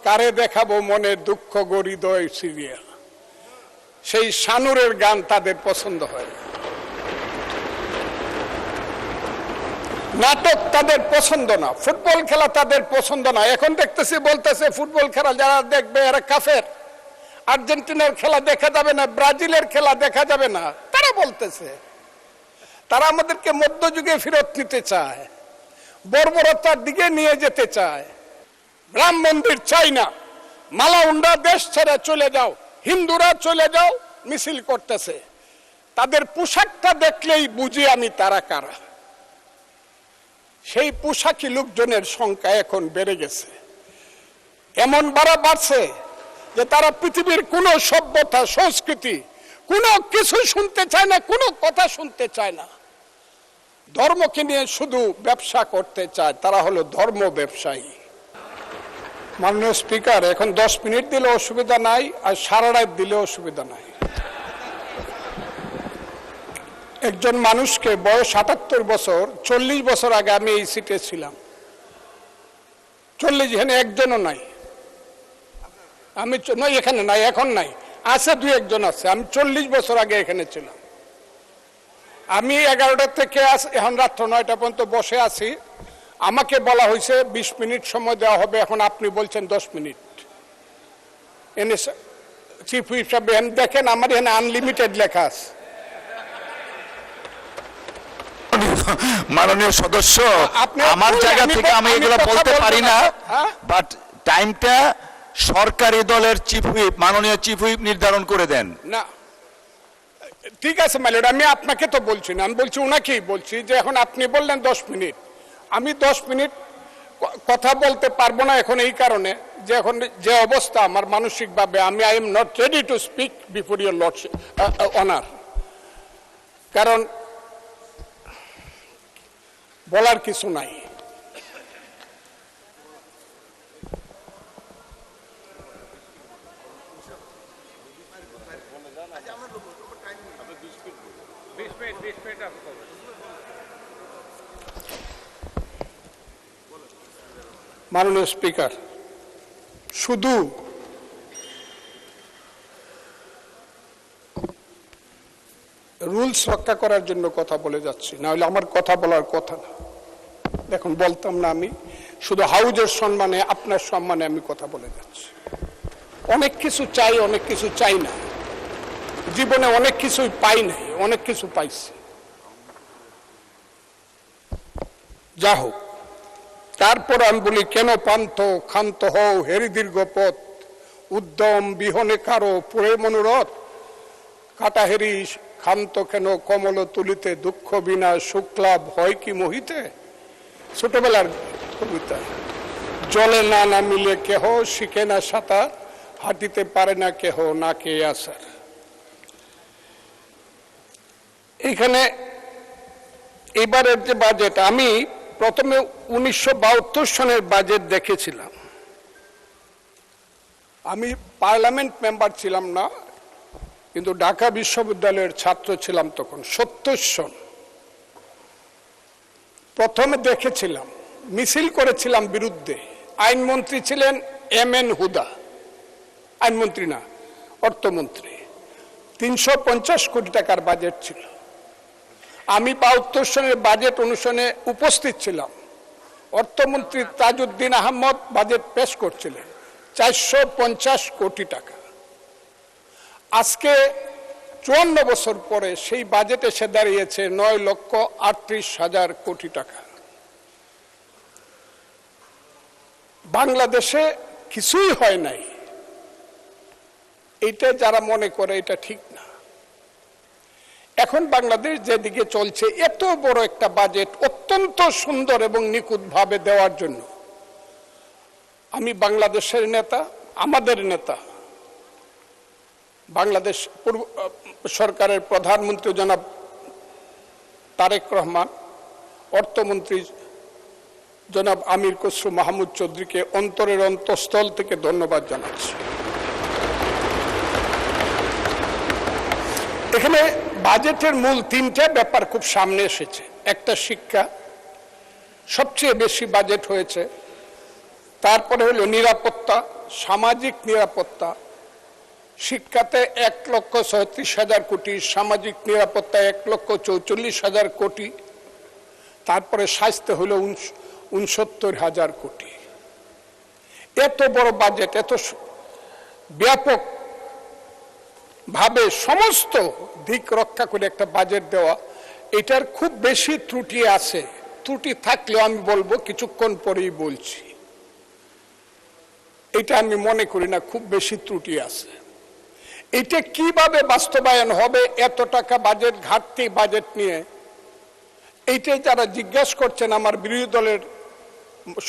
কারে দেখাবো মনের দুঃখ গরিদয় সিরিয়াল, সেই শানুরের গান তাদের পছন্দ হয় না, নাটক তাদের পছন্দ না, ফুটবল খেলা তাদের পছন্দ না। এখন দেখতেছি বলতেছে ফুটবল খেলা যারা দেখবে এরা কাফের, আর্জেন্টিনার খেলা দেখা যাবে না, ব্রাজিলের খেলা দেখা যাবে না। তারা বলতেছে তারা আমাদেরকে মধ্যযুগে ফেরত নিতে চায়, বর্বরতার দিকে নিয়ে যেতে চায়। রাম মন্দির চাই না, মালাউন্ডা দেশ ছেড়ে চলে যাও, হিন্দুরা চলে যাও মিছিল করতেছে। তাদের পোশাকটা দেখলেই বুঝি আমি তারা কারা। সেই পোশাকি লোকজনের সংখ্যা এখন বেড়ে গেছে, এমন বাড়ছে যে তারা পৃথিবীর কোন সভ্যতা সংস্কৃতি কোনো কিছু শুনতে চায় না, কোনো কথা শুনতে চায় না। ধর্মকে নিয়ে শুধু ব্যবসা করতে চায়, তারা হলো ধর্ম ব্যবসায়ী। মাননীয় স্পিকার, এখন 10 মিনিট দিলে অসুবিধা নাই, আর সারা রাত দিলে অসুবিধা নাই। একজন মানুষকে বয়স 78 বছর, 40 বছর আগে আমি এই সিটে ছিলাম। 40 এখানে একজনও নাই, আমি নয় এখানে নাই, এখন নাই, আছে 2-1 জন আছে। আমি 40 বছর আগে এখানে ছিলাম। আমি 11টা থেকে এখন রাত 9টা পর্যন্ত বসে আছি। আমাকে বলা হয়েছে 20 মিনিট সময় দেওয়া হবে, এখন আপনি বলছেন 10 মিনিট। এনে চিফ হুইপ সাহেব দেখেন আমার এখানে আনলিমিটেড লেখা আছে। মাননীয় সদস্য, আমার জায়গা থেকে আমি এগুলো বলতে পারি না, বাট টাইমটা সরকারি দলের চিফ হুইপ, মাননীয় চিফ হুইপ নির্ধারণ করে দেন। না ঠিক আছে মাইলড, আমি আপনাকে তো বলছি না, আমি বলছি ওনাকেই বলছি যে এখন আপনি বললেন 10 মিনিট, আমি 10 মিনিট কথা বলতে পারবো না এখন এই কারণে যে এখন যে অবস্থা আমার মানসিকভাবে, আমি I am not ready to speak before your lordship honour, কারণ বলার কিছু নাই। মাননীয় স্পিকার, শুধু রুলস রক্ষা করার জন্য কথা বলে যাচ্ছি, না হলে আমার কথা বলার কথা না। দেখুন বলতাম না, আমি শুধু হাউজের সম্মানে, আপনার সম্মানে আমি কথা বলে যাচ্ছি। অনেক কিছু চাই, অনেক কিছু চাই না, জীবনে অনেক কিছুই পাই নাই, অনেক কিছু পাইছি। যা হোক, তারপর আমি বলি কেন পান্থ ক্ষান্ত হও হেরি দীর্ঘ পথ, উদ্যম বিহনে কারো পুরে মনোরথ, কাটাহেরি ক্ষান্ত কেন কমল তুলিতে, দুঃখ বিনা শুক্লাভ হয় কি মোহিতে। ছোটবেলার কবিতা। জলে না নামিলে কেহ শিখে না সাঁতার, হাঁটিতে পারে না কেহ না কে আসার। এখানে এবারের যে বাজেট, আমি প্রথমে 1972 সনের বাজেট দেখেছিলাম। আমি পার্লামেন্ট মেম্বার ছিলাম না, কিন্তু ঢাকা বিশ্ববিদ্যালয়ের ছাত্র ছিলাম তখন। 70 সন প্রথমে দেখেছিলাম, মিছিল করেছিলাম বিরুদ্ধে। আইনমন্ত্রী ছিলেন MN হুদা, আইনমন্ত্রী না, অর্থমন্ত্রী। 350 কোটি টাকার বাজেট ছিল। আমি 72 সনের বাজেট অনুষ্ঠানে উপস্থিত ছিলাম। অর্থমন্ত্রী তাজউদ্দিন আহমদ বাজেট পেশ করছিলেন, 450 কোটি টাকা। আজকে 54 বছর পরে সেই বাজেট এসে দাঁড়িয়েছে 9,38,000 কোটি টাকা। বাংলাদেশে কিছুই হয় নাই, এটা যারা মনে করে এটা ঠিক না। এখন বাংলাদেশ যেদিকে চলছে, এত বড় একটা বাজেট অত্যন্ত সুন্দর এবং নিখুঁতভাবে দেওয়ার জন্য আমি বাংলাদেশের নেতা, আমাদের নেতা, বাংলাদেশ সরকারের প্রধানমন্ত্রী জনাব তারেক রহমান, অর্থমন্ত্রী জনাব আমির খসরু মাহমুদ চৌধুরীকে অন্তরের অন্তঃস্থল থেকে ধন্যবাদ জানাচ্ছি। এখানে বাজেটের মূল 3টে ব্যাপার খুব সামনে এসেছে। একটা শিক্ষা, সবচেয়ে বেশি বাজেট হয়েছে তারপরে হলো নিরাপত্তা, সামাজিক নিরাপত্তা। শিক্ষাতে 1,37,000 কোটি, সামাজিক নিরাপত্তা 1,44,000 কোটি, তারপরে স্বাস্থ্য হলো 69,000 কোটি। এত বড় বাজেট, এত ব্যাপক ভাবে সমস্ত দিক রক্ষা করে একটা বাজেট দেওয়া, এটার খুব বেশি ত্রুটি আছে। ত্রুটি থাকলেও আমি বলবো, কিছুক্ষণ পরেই বলছি, এটা আমি মনে করি না খুব বেশি ত্রুটি আছে। এটা কিভাবে বাস্তবায়ন হবে এত টাকা বাজেট, ঘাটতি বাজেট নিয়ে, এইটাই যারা জিজ্ঞাসা করছেন আমার বিরোধী দলের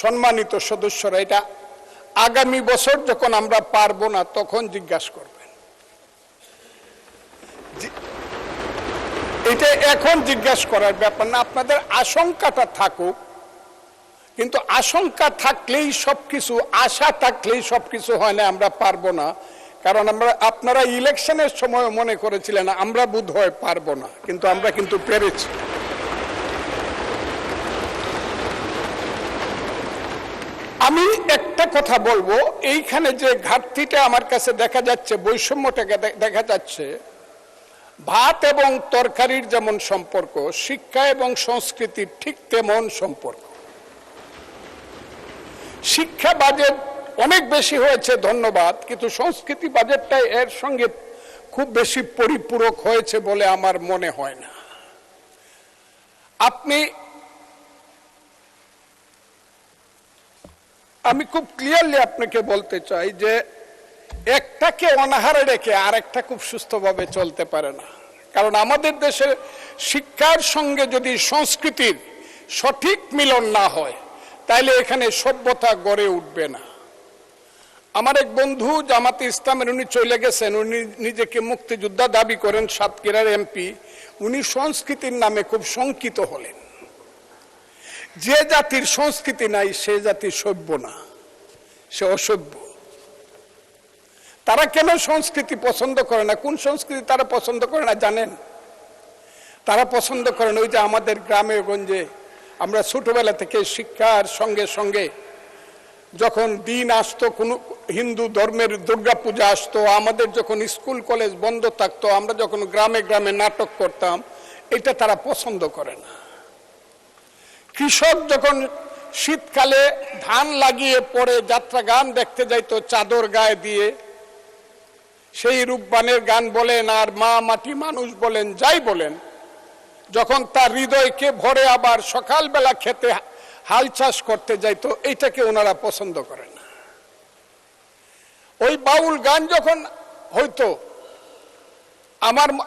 সম্মানিত সদস্যরা, এটা আগামী বছর যখন আমরা পারবো না তখন জিজ্ঞাসা করবেন। এটা এখন জিজ্ঞাসা করার ব্যাপার না। আপনাদের আশঙ্কাটা থাকুক, কিন্তু আশঙ্কা থাকলেই সবকিছু, আশা থাকলেই সবকিছু হয় না। আমরা পারবো না, কারণ আপনারা ইলেকশনের সময় মনে করেছিলেন আমরা বোধহয় পারবো না, কিন্তু আমরা কিন্তু পেরেছি। আমি একটা কথা বলবো, এইখানে যে ঘাটতিটা আমার কাছে দেখা যাচ্ছে, বৈষম্যটাকে দেখা যাচ্ছে, ভাত এবং তরকারির যেমন সম্পর্ক, শিক্ষা এবং সংস্কৃতির ঠিক তেমন সম্পর্ক। শিক্ষা বাজেট অনেক বেশি হয়েছে, ধন্যবাদ, কিন্তু সংস্কৃতি বাজেটটা এর সঙ্গে খুব বেশি পরিপূরক হয়েছে বলে আমার মনে হয় না। আমি খুব ক্লিয়ারলি আপনাকে বলতে চাই যে একটাকে অনাহারে রেখে আরেকটা খুব সুস্থভাবে চলতে পারে না। কারণ আমাদের দেশের শিক্ষার সঙ্গে যদি সংস্কৃতির সঠিক মিলন না হয়, তাইলে এখানে সভ্যতা গড়ে উঠবে না। আমার এক বন্ধু জামাতে ইসলামের, উনি চলে গেছেন, উনি নিজেকে মুক্তিযোদ্ধা দাবি করেন, সাতক্ষীরার এমপি। উনি সংস্কৃতির নামে খুব শঙ্কিত হলেন। যে জাতির সংস্কৃতি নাই সে জাতি সভ্য না, সে অসভ্য। তারা কেন সংস্কৃতি পছন্দ করে না? কোন সংস্কৃতি তারা পছন্দ করে না জানেন? তারা পছন্দ করেন ওই যে আমাদের গ্রামে গঞ্জে আমরা ছোটবেলা থেকে শিক্ষার সঙ্গে সঙ্গে যখন দিন আসতো, কোনো হিন্দু ধর্মের দুর্গা পূজা আসতো, আমাদের যখন স্কুল কলেজ বন্ধ থাকতো, আমরা যখন গ্রামে গ্রামে নাটক করতাম, এটা তারা পছন্দ করে না। কৃষক যখন শীতকালে ধান লাগিয়ে পরে যাত্রা গান দেখতে যাইতো চাদর গায়ে দিয়ে, সেই রূপবানের গান বলেন আর মা মাটি মানুষ বলেন, যাই বলেন, যখন তার হৃদয়কে ভরে আবার সকালবেলা খেতে হাল চাষ করতে যাইতো, এইটাকে ওনারা পছন্দ করেন না। ওই বাউল গান যখন হয়তো,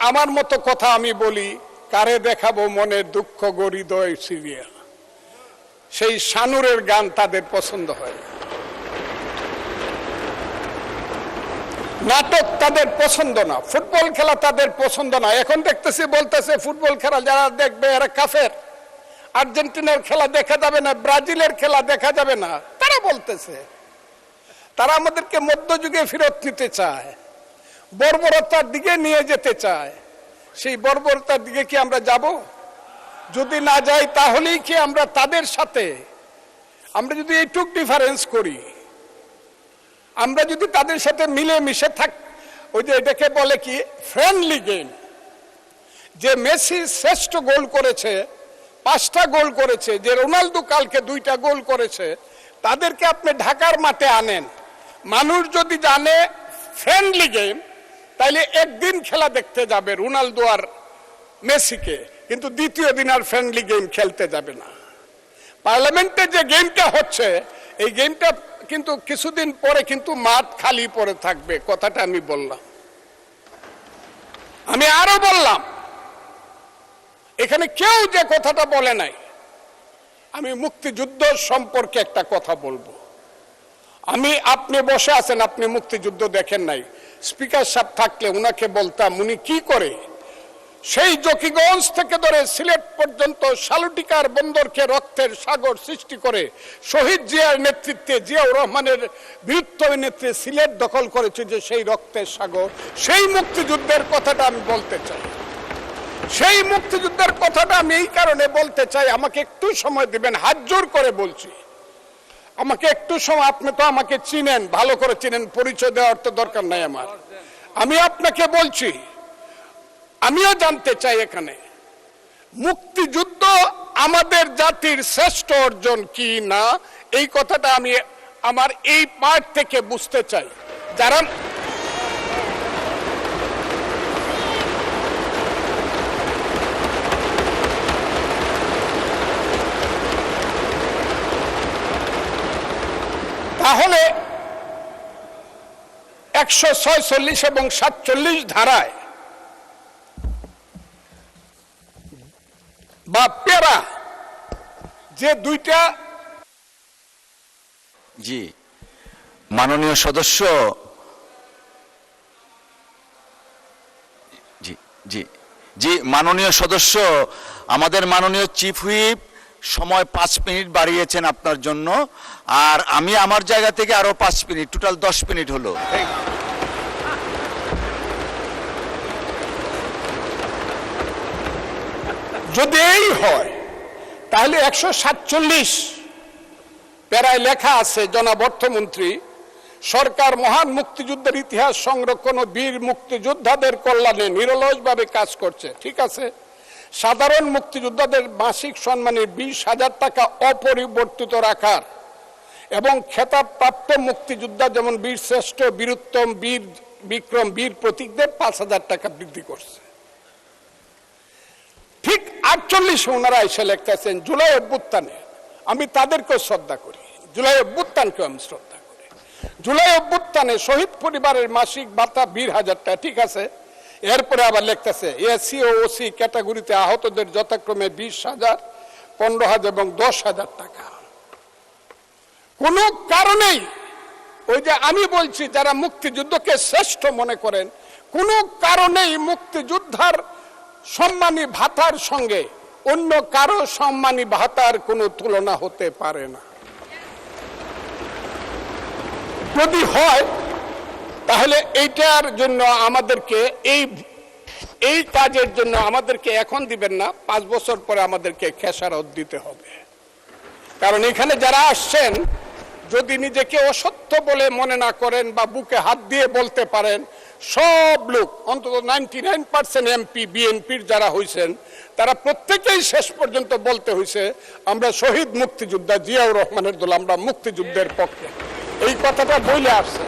আমার মতো কথা আমি বলি, কারে দেখাবো মনের দুঃখ গো হৃদয় সিরিয়া, সেই শানুরের গান তাদের পছন্দ হয়। নাটক তাদের পছন্দ না, ফুটবল খেলা তাদের পছন্দ না। এখন দেখতেছি বলতেছে ফুটবল খেলা যারা দেখবে এরা কাফের, আর্জেন্টিনার খেলা দেখা যাবে না, ব্রাজিলের খেলা দেখা যাবে না, তারা বলতেছে। তারা আমাদেরকে মধ্যযুগে ফেরত নিতে চায়, বর্বরতার দিকে নিয়ে যেতে চায়। সেই বর্বরতার দিকে কি আমরা যাব? যদি না যাই তাহলেই কি আমরা তাদের সাথে, আমরা যদি এইটুক ডিফারেন্স করি, আমরা যদি তাদের সাথে মিলে মিশে থাক, ওই যে এটাকে বলে কি ফ্রেন্ডলি গেম, যে মেসি শ্রেষ্ঠ গোল করেছে, 5টা গোল করেছে, যে রোনাল্ডো কালকে 2টা গোল করেছে, তাদেরকে আপনি ঢাকার মাঠে আনেন। মানুষ যদি জানে ফ্রেন্ডলি গেম, তাইলে একদিন খেলা দেখতে যাবে রোনাল্ডো আর মেসিকে, কিন্তু দ্বিতীয় দিন আর ফ্রেন্ডলি গেম খেলতে যাবে না। পার্লামেন্টে যে গেমটা হচ্ছে, এই গেমটা কিন্তু কিছুদিন পরে কিন্তু মাঠ খালি পড়ে থাকবে। কথাটা আমি বললাম। আমি আরো বললাম, এখানে কেউ যে কথাটা বলে নাই, আমি মুক্তিযুদ্ধ সম্পর্কে একটা কথা বলবো। আপনি বসে আছেন, আপনি মুক্তিযুদ্ধ দেখেন নাই, স্পিকার সাহেব থাকলে উনাকে বলতাম উনি কি করে সেই জকিগঞ্জ থেকে ধরে সিলেট পর্যন্ত সালুটিকার বন্দরকে রক্তের সাগর সৃষ্টি করে শহীদ জিয়ার নেতৃত্বে, জিয়াউর রহমানের বীরত্ব নেতৃত্বে সিলেট দখল করেছে, যে সেই রক্তের সাগর, সেই মুক্তিযুদ্ধের কথাটা আমি বলতে চাই। সেই মুক্তিযুদ্ধের কথাটা আমি এই কারণে বলতে চাই, আমাকে একটু সময় দিবেন, হাত জোর করে বলছি। আমাকে একটু সময়, আপনি তো আমাকে চিনেন, ভালো করে চিনেন, পরিচয় দেওয়ার তো দরকার নাই আমার। আমি আপনাকে বলছি, আমিও জানতে চাই এখানে মুক্তিযুদ্ধ আমাদের জাতির শ্রেষ্ঠ অর্জন কি না, এই কথাটা আমি আমার এই পার্ট থেকে বুঝতে চাই। যারা তাহলে 146 এবং 47 ধারায় বা পেরা যে দুইটা, জি মাননীয় সদস্য, জি জি জি মাননীয় সদস্য, আমাদের মাননীয় চিফ হুইপ সময় 5 মিনিট বাড়িয়েছেন আপনার জন্য, আর আমি আমার জায়গা থেকে আরো 5 মিনিট, টোটাল 10 মিনিট হলো। যদি এই হয় তাহলে 147 প্যারায় লেখা আছে, জনাব অর্থমন্ত্রী, সরকার মহান মুক্তিযুদ্ধের ইতিহাস সংরক্ষণ ও বীর মুক্তিযোদ্ধাদের কল্যাণে নিরলসভাবে কাজ করছে। ঠিক আছে, সাধারণ মুক্তিযোদ্ধাদের মাসিক সম্মানে 20,000 টাকা অপরিবর্তিত রাখার এবং খেতাবপ্রাপ্ত মুক্তিযোদ্ধা যেমন বীর শ্রেষ্ঠ, বীরুত্তম, বীর বিক্রম, বীর প্রতীকদের 5,000 টাকা বৃদ্ধি করছে। ঠিক 48 ওনারা এসে লিখতেছেন জুলাই অভ্যুত্থানে, আমি তাদেরকেও শ্রদ্ধা করি, জুলাই অভ্যুত্থানকেও আমি শ্রদ্ধা করি। জুলাই অভ্যুত্থানে শহীদ পরিবারের মাসিক ভাতা 20,000 টাকা, ঠিক আছে। এরপরে আবার লিখতেছে এসসি ও ওসি ক্যাটাগরিতে আহতদের যথাক্রমে 20,000, 15,000 এবং 10,000 টাকা। কোনো কারণেই, ওই যে আমি বলছি, যারা মুক্তিযুদ্ধকে শ্রেষ্ঠ মনে করেন, কোনো কারণেই মুক্তিযোদ্ধার সম্মানী ভাতার সঙ্গে অন্য কারো সম্মানী ভাতার কোনো তুলনা হতে পারে না। যদি হয় তাহলে এইটার জন্য আমাদেরকে এই কাজের জন্য আমাদেরকে এখন দিবেন না, 5 বছর পরে আমাদেরকে খেসারত দিতে হবে। কারণ এখানে যারা আসছেন, যদি নিজেকে অসত্য বলে মনে না করেন বা বুকে হাত দিয়ে বলতে পারেন, সব লোক অন্তত 99% এমপি বিএনপির যারা হয়েছেন, তারা প্রত্যেকেই শেষ পর্যন্ত বলতে হয়েছে আমরা শহীদ মুক্তিযোদ্ধা জিয়াউর রহমানের দল, আমরা মুক্তিযুদ্ধের পক্ষে, এই কথাটা বলে আসছে।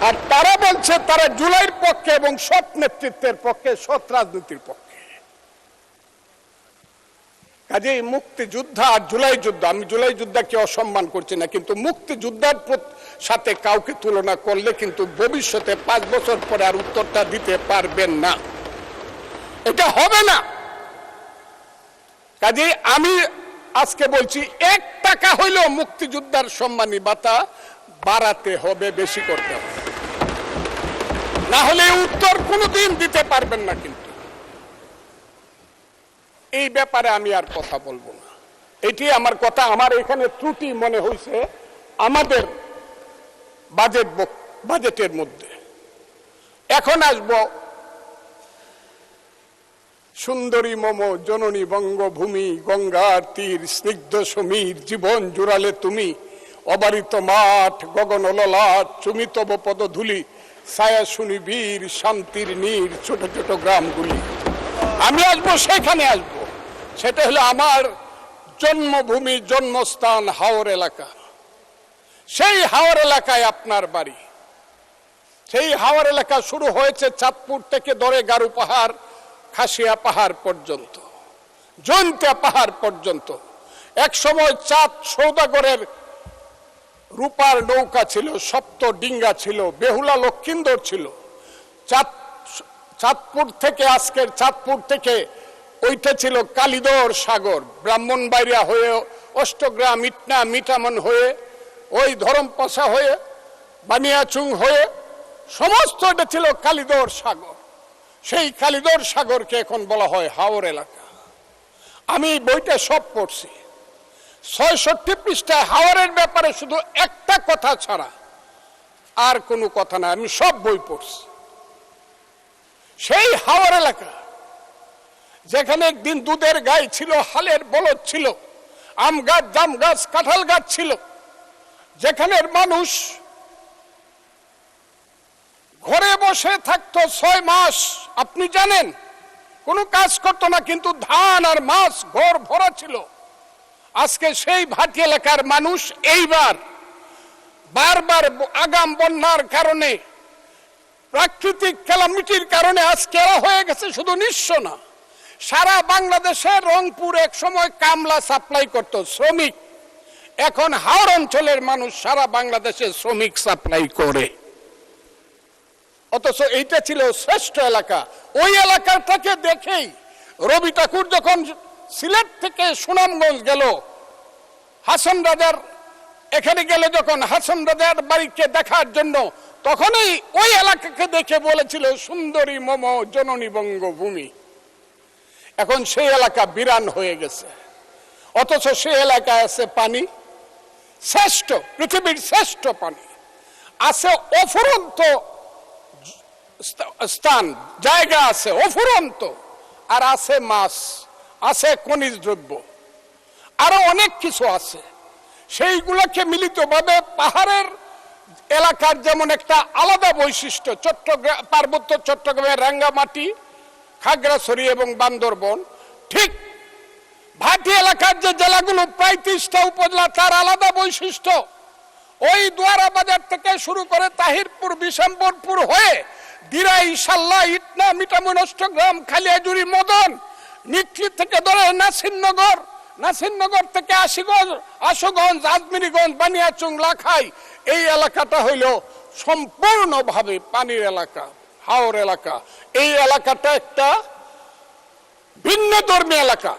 আর তারা বলছে তারা জুলাইয়ের পক্ষে এবং সৎ নেতৃত্বের পক্ষে, সৎ রাজনীতির পক্ষে। কাজে মুক্তিযোদ্ধা আর জুলাই যুদ্ধ, আমি জুলাই যুদ্ধকে অসম্মান করছি না, কিন্তু মুক্তিযোদ্ধার সাথে কাউকে তুলনা করলে কিন্তু ভবিষ্যতে 5 বছর পরে আর উত্তরটা দিতে পারবেন না, এটা হবে না। কাজে আমি আজকে বলছি 1 টাকা হইলেও মুক্তিযোদ্ধার সম্মানী ভাতা বাড়াতে হবে, বেশি করতে হবে, না হলে উত্তর কোনোদিন দিতে পারবেন না। কিন্তু এই ব্যাপারে আমি আর কথা বলবো না, এটি আমার কথা। আমার এখানে ত্রুটি মনে হয়েছে আমাদের বাজেটের মধ্যে। এখন আসব সুন্দরী মম জননী বঙ্গভূমি, গঙ্গার তীর স্নিগ্ধ সমীর, জীবন জুড়ালে তুমি, অবারিত মাঠ গগন ললাট, চুমিতব পদধূলি, ছায়া শুনি বীর, শান্তির নীর, ছোট ছোট গ্রামগুলি। আমি আসবো সেখানে, আসবো সেটা হলো আমার জন্মভূমি, জন্মস্থান হাওর এলাকা। সেই হাওর এলাকায় আপনার বাড়ি। সেই হাওর এলাকা শুরু হয়েছে চাঁদপুর থেকে ধরে গারু পাহাড়, খাসিয়া পাহাড় পর্যন্ত, জৈন্তিয়া পাহাড় পর্যন্ত। এক সময় চাঁদ সৌদাগরের রূপার নৌকা ছিল, সপ্ত ডিঙ্গা ছিল, বেহুলা লক্ষিন্দর ছিল। চাঁদপুর থেকে, আজকের চাঁদপুর থেকে ওইটা ছিল কালিদর সাগর, ব্রাহ্মণবাড়িয়া হয়ে, অষ্টগ্রাম, ইটনা, মিঠামন হয়ে, ওই ধরমপাশা হয়ে, বানিয়াচুং হয়ে, সমস্ত এটা ছিল কালিদর সাগর। সেই কালিদর সাগরকে এখন বলা হয় হাওর এলাকা। আমি বইটা সব পড়ছি, 66 পৃষ্ঠায় হাওরের ব্যাপারে শুধু একটা কথা ছাড়া আর কোনো কথা না, আমি সব বই পড়ছি। সেই হাওর এলাকা যেখানে একদিন দুধের গাই ছিল, হালের বলদ ছিল, আম গাছ, জাম গাছ, কাঁঠাল গাছ ছিল, যেখানের মানুষ ঘরে বসে থাকতো 6 মাস। আপনি জানেন, কোনো কাজ করতো না, কিন্তু ধান আর মাছ ঘর ভরা ছিল। আজকে সেই ভাটি এলাকার মানুষ এইবার বারবার আগাম বন্যার কারণে, প্রাকৃতিক ক্যালামিটির কারণে আজকে এরা হয়ে গেছে শুধু নিঃস্ব না, সারা বাংলাদেশে রংপুর এক সময় কামলা সাপ্লাই করত, শ্রমিক। এখন হাওর অঞ্চলের মানুষ সারা বাংলাদেশে শ্রমিক সাপ্লাই করে। অথচ এইটা ছিল শ্রেষ্ঠ এলাকা। ওই এলাকাটাকে দেখেই রবি ঠাকুর যখন সিলেট থেকে সুনামগঞ্জ গেল, হাসন রাজার এখানে গেলে যখন হাসন রাজার বাড়িকে দেখার জন্য, তখনই ওই এলাকাকে দেখে বলেছিল সুন্দরী মম জননী বঙ্গভূমি। এখন সেই এলাকা বিরান হয়ে গেছে, অথচ সেই এলাকায় আছে পানি, শ্রেষ্ঠ, পৃথিবীর শ্রেষ্ঠ পানি আছে, অফুরন্ত স্থান জায়গা আছে অফুরন্ত, আর আছে মাছ, আছে খনিজ দ্রব্য, আরো অনেক কিছু আছে। সেইগুলোকে মিলিতভাবে পাহাড়ের এলাকার যেমন একটা আলাদা বৈশিষ্ট্য, চট্টগ্রাম, পার্বত্য চট্টগ্রামের রাঙ্গামাটি, খাগড়াছড়ি এবং বান্দরবন, ঠিক ভাটি এলাকার যে জেলাগুলো প্রায় 30টা উপজেলা, তার আলাদা বৈশিষ্ট্য। ওই দুয়ারা বাজার থেকে শুরু করে তাহিরপুর, বিশম্বরপুর হয়ে দিরাই, সাল্লা, ইটনা, মিঠামইন, অষ্টগ্রাম, খালিয়াজুরি, মদন, নিকলি থেকে ধরে নাসিরনগর, নাসিরনগর থেকে আশুগঞ্জ, আজমিরিগঞ্জ, বানিয়াচং, লাখাই, এই এলাকাটা হইল সম্পূর্ণভাবে পানির এলাকা, হাওর এলাকা। এই এলাকাটা একটা ভিন্ন ধর্মী এলাকা।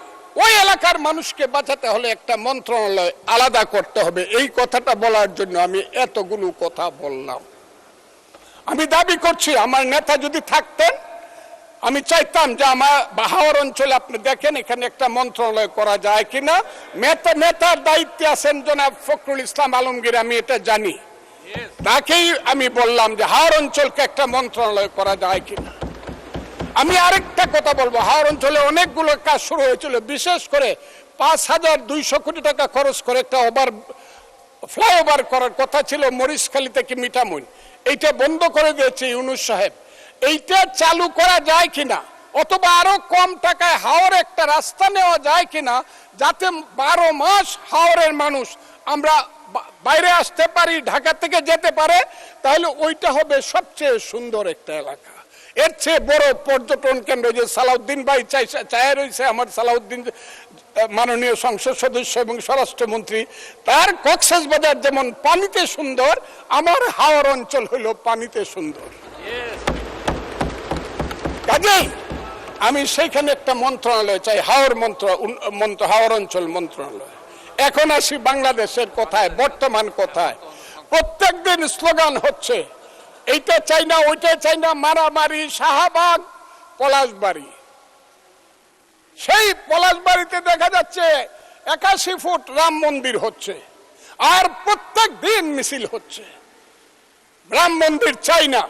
ওই এলাকার মানুষকে বাঁচাতে হলে একটা মন্ত্রণালয় আলাদা করতে হবে। এই কথাটা বলার জন্য আমি এতগুলো কথা বললাম। আমি দাবি করছি, আমার নেতা যদি থাকতেন, আমি চাইতাম যে আমার হাওর অঞ্চলে আপনি দেখেন এখানে একটা মন্ত্রণালয় করা যায় কিনা। নেতার দায়িত্বে আছেন জনাব ফখরুল ইসলাম আলমগীর, আমি এটা জানি। তাকেই আমি বললাম যে হাওর অঞ্চলকে একটা মন্ত্রণালয় করা যায় কিনা। আমি আরেকটা কথা বলবো, হাওর অঞ্চলে অনেকগুলো কাজ শুরু হয়েছিল, বিশেষ করে 5200 কোটি টাকা খরচ করে একটা ফ্লাইওভার করার কথা ছিল মরিচখালী থেকে মিঠামইন। এইটা বন্ধ করে দিয়েছে ইউনূস সাহেব। এইটা চালু করা যায় কিনা, অথবা আরো কম টাকায় হাওর একটা রাস্তা নেওয়া যায় কিনা, যাতে 12 মাস হাওরের মানুষ আমরা বাইরে আসতে পারি, ঢাকা থেকে যেতে পারে, তাহলে ওইটা হবে সবচেয়ে সুন্দর একটা এলাকা। এর চেয়ে বড় পর্যটন কেন্দ্র যে সালাউদ্দিন ভাই চায় রয়েছে, আমার সালাউদ্দিন মাননীয় সংসদ সদস্য এবং স্বরাষ্ট্রমন্ত্রী, তার কক্সবাজার যেমন পানিতে সুন্দর, আমার হাওর অঞ্চল হইল পানিতে সুন্দর। কাজেই আমি সেইখানে একটা মন্ত্রণালয় চাই, হাওর অঞ্চল মন্ত্রণালয়। এখন আসি বাংলাদেশের কথায়, বর্তমান কথায়। প্রত্যেকদিন স্লোগান হচ্ছে এইটা চাই না, ওইটা চাই না, মারামারি, শাহবাগ, পলাশবাড়ি। সেই পলাশবাড়িতে দেখা যাচ্ছে 81 ফুট রাম মন্দির হচ্ছে, আর প্রত্যেক দিন মিছিল হচ্ছে। রাম মন্দির চাই না,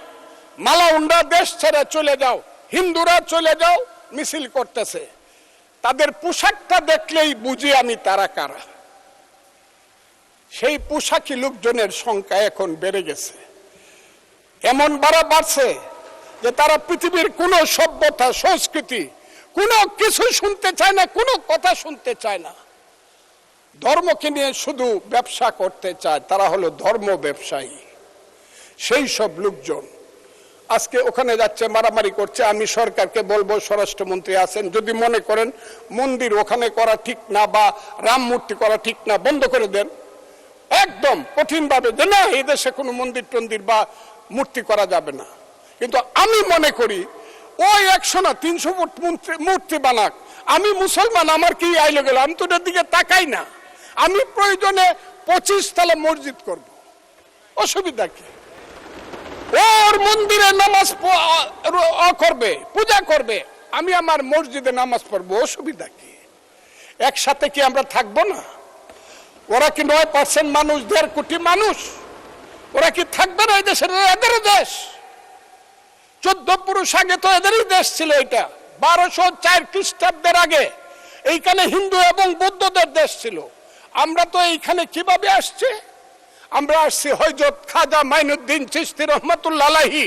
মালাউন্ডা দেশ ছেড়ে চলে যাও, হিন্দুরা চলে যাও, মিছিল করতেছে। তাদের পোশাকটা দেখলেই বুঝি আমি তারা কারা। সেই পোশাকি লোকজনের সংখ্যা এখন বেড়ে গেছে, এমন বাড়ছে যে তারা পৃথিবীর কোনো সভ্যতা, সংস্কৃতি, কোনো কিছু শুনতে চায় না, কোনো কথা শুনতে চায় না। ধর্মকে নিয়ে শুধু ব্যবসা করতে চায়, তারা হলো ধর্ম ব্যবসায়ী। সেই সব লোকজন আজকে ওখানে যাচ্ছে, মারামারি করছে। আমি সরকারকে বলবো, স্বরাষ্ট্রমন্ত্রী আছেন, যদি মনে করেন মন্দির ওখানে করা ঠিক না বা রাম মূর্তি করা ঠিক না, বন্ধ করে দেন একদম কঠিন ভাবে, যে না এই দেশে কোনো মন্দির টন্দির বা মূর্তি করা যাবে না। কিন্তু আমি মনে করি ওই 100 না 300 ফুট মূর্তি বানাক, আমি মুসলমান, আমার কি আইলো গেল, আমি তো ওটার দিকে তাকাই না। আমি প্রয়োজনে 25 তলা মসজিদ করব, অসুবিধা কি? ওর মন্দিরে নামাজ করবে, পূজা করবে, আমি আমার মসজিদে নামাজ পড়বো, অসুবিধা কি? একসাথে কি আমরা থাকবো না? ওরা কি 9% মানুষ, 1.5 কোটি মানুষ, ওরা কি থাকবে না? এই দেশের এদের দেশ। 14 পুরুষ আগে তো এদেরই দেশ ছিল। এটা 1204 খ্রিস্টাব্দের আগে এইখানে হিন্দু এবং বৌদ্ধদের দেশ ছিল। আমরা তো এইখানে কিভাবে আসছি? আমরা আসছি হযরত খাজা মাইনুদ্দিন চিশতি রহমাতুল্লাহ আলাইহি,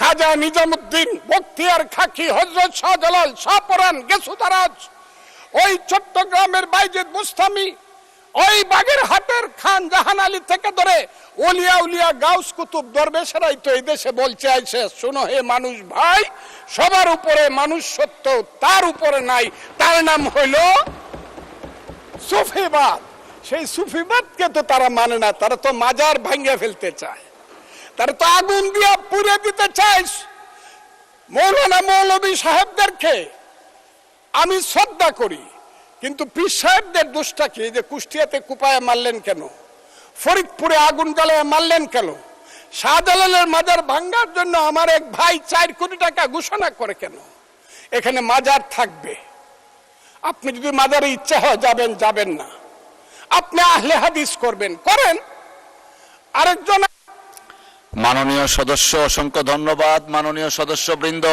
খাজা নিজামুদ্দিন বখতিয়ার খাকি, হযরত শাহজালাল, শাহপরান, গেসুদারাজ, ওই চট্টগ্রামের বাইজিদ বুস্তামি, ওই বাগেরহাটের খান জাহান আলী থেকে ধরে ওলিয়া উলিয়া গাউস কুতুব দরবেশেরাই তো এই দেশে বলছে আইসে, শোনো হে মানুষ ভাই, সবার উপরে মানুষ সত্য, তার উপরে নাই, তার নাম হইল সুফিবাদ। সেই সুফিবাদকে তো তারা মানে না, তারা তো মাজার ভাঙ্গে ফেলতে চায়, তারা তো আগুন দিয়া পুড়ে দিতে চায়। মৌলানা মৌলভী সাহেবদেরকে আমি শ্রদ্ধা করি, কিন্তু পীর সাহেবদের দোষটা কি? যে কুষ্টিয়াতে কুপায় মারলেন কেন? ফরিদপুরে আগুন জ্বালায় মারলেন কেন? শাহজালালের মাজার ভাঙ্গার জন্য আমার এক ভাই 4 কোটি টাকা ঘোষণা করে কেন? এখানে মাজার থাকবে, আপনি যদি মাজারে ইচ্ছা হয় যাবেন, যাবেন না। আপনি আহলে হাদিস করবেন, করেন। আরেকজন মাননীয় সদস্য, অসংখ্য ধন্যবাদ মাননীয় সদস্যবৃন্দ।